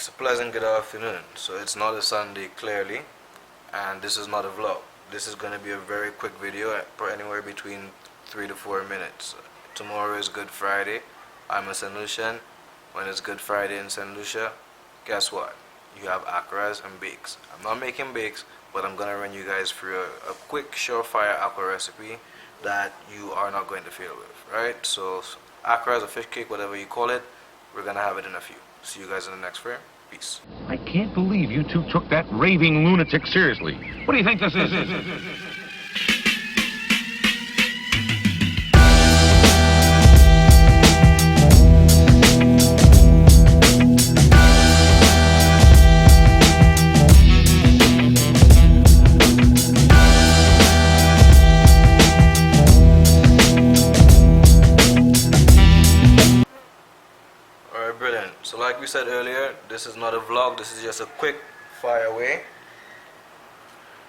It's a pleasant good afternoon. So it's not a Sunday clearly, and this is not a vlog. This is going to be a very quick video for anywhere between 3 to 4 minutes. Tomorrow is Good Friday. I'm a St. Lucian. When it's Good Friday in St. Lucia, guess what? You have accras and bakes. I'm not making bakes, but I'm going to run you guys through a quick surefire accra recipe that you are not going to fail with, right? So accras, a fish cake, whatever you call it, we're going to have it in a few. See you guys in the next frame. Peace. I can't believe you two took that raving lunatic seriously. What do you think this is? So like we said earlier, this is not a vlog, this is just a quick fire way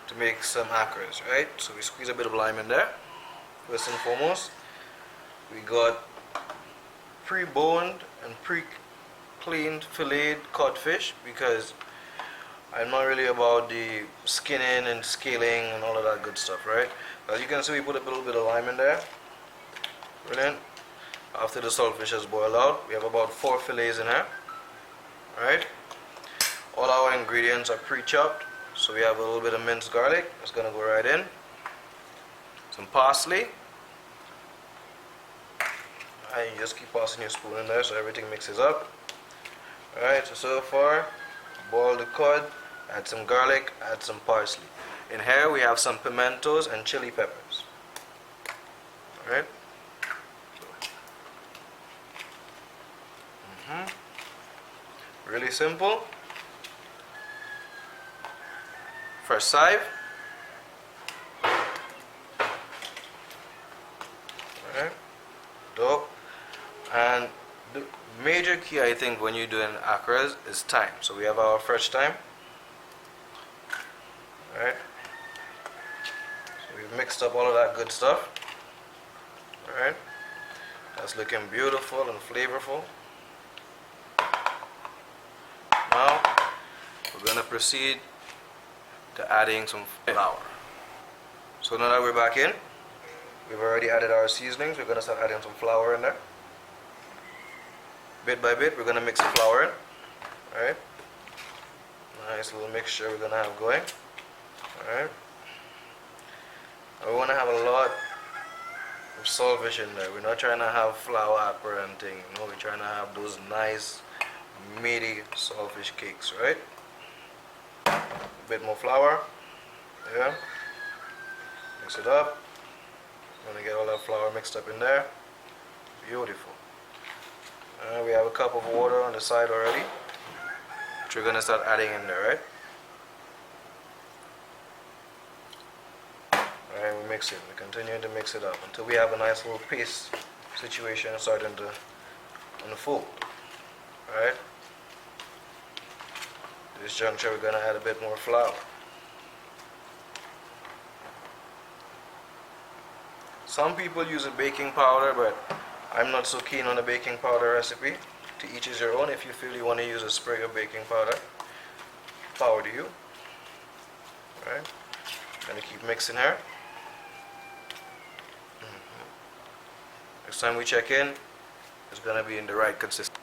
to make some accras, right? So we squeeze a bit of lime in there. First and foremost, we got pre-boned and pre-cleaned filleted codfish, because I'm not really about the skinning and scaling and all of that good stuff, right? As you can see, we put a little bit of lime in there. Brilliant. After the saltfish has boiled out, we have about 4 fillets in here. Right? All our ingredients are pre-chopped, so we have a little bit of minced garlic. It's gonna go right in. Some parsley. And you just keep passing your spoon in there so everything mixes up. Alright, so far, boil the cod, add some garlic, add some parsley. In here we have some pimentos and chili peppers. Alright? Really simple. First chive. Alright. Dope. And the major key, I think, when you're doing accras is thyme. So we have our fresh thyme. Alright. So we've mixed up all of that good stuff. Alright. That's looking beautiful and flavorful. Now we're going to proceed to adding some flour. So now that we're back in, we've already added our seasonings. We're going to start adding some flour in there. Bit by bit, we're going to mix the flour in. Alright. Nice little mixture we're going to have going. Alright. We want to have a lot of saltfish in there. We're not trying to have flour accra and thing. No, we're trying to have those nice meaty saltfish cakes, right? A bit more flour. Yeah. Mix it up. I'm gonna get all that flour mixed up in there. Beautiful. We have a cup of water on the side already, which we're gonna start adding in there, right? Alright, we mix it. We continue to mix it up until we have a nice little paste situation starting to unfold. Alright. This juncture we're going to add a bit more flour. Some people use a baking powder, but I'm not so keen on the baking powder recipe. To each is your own. If you feel you want to use a sprig of baking powder, power to you. Alright. Going to keep mixing here. Next time we check in, it's going to be in the right consistency.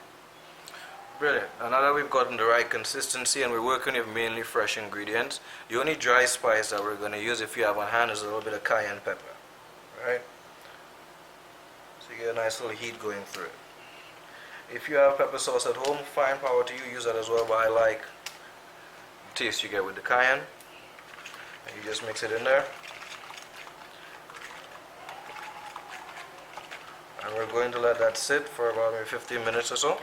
Brilliant. Now that we've gotten the right consistency and we're working with mainly fresh ingredients, the only dry spice that we're going to use, if you have on hand, is a little bit of cayenne pepper. Right? So you get a nice little heat going through it. If you have pepper sauce at home, fine, power to you, use that as well, but I like the taste you get with the cayenne. And you just mix it in there. And we're going to let that sit for about maybe 15 minutes or so.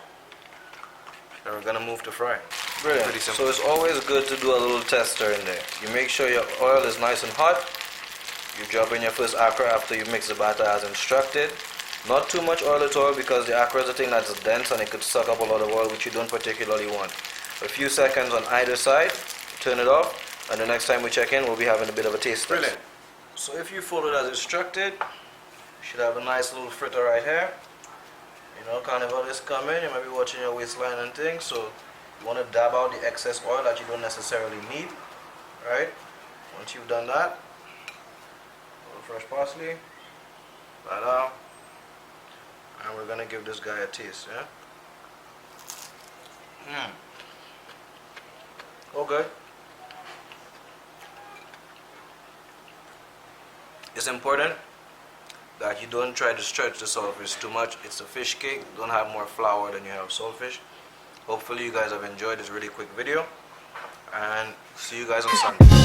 And we're going to move to frying. Brilliant. So it's always good to do a little tester in there. You make sure your oil is nice and hot. You drop in your first accra after you mix the batter as instructed. Not too much oil at all, because the accra is a thing that's dense and it could suck up a lot of oil, which you don't particularly want. A few seconds on either side, turn it off, and the next time we check in, we'll be having a bit of a taste test. Brilliant. So if you followed as instructed, you should have a nice little fritter right here. You know, carnival is coming, you might be watching your waistline and things, so You want to dab out the excess oil that you don't necessarily need, right? Once you've done that, a little fresh parsley, and we're gonna give this guy a taste, yeah? Okay. It's important that you don't try to stretch the saltfish too much. It's a fish cake. Don't have more flour than you have saltfish. Hopefully you guys have enjoyed this really quick video, and see you guys on Sunday.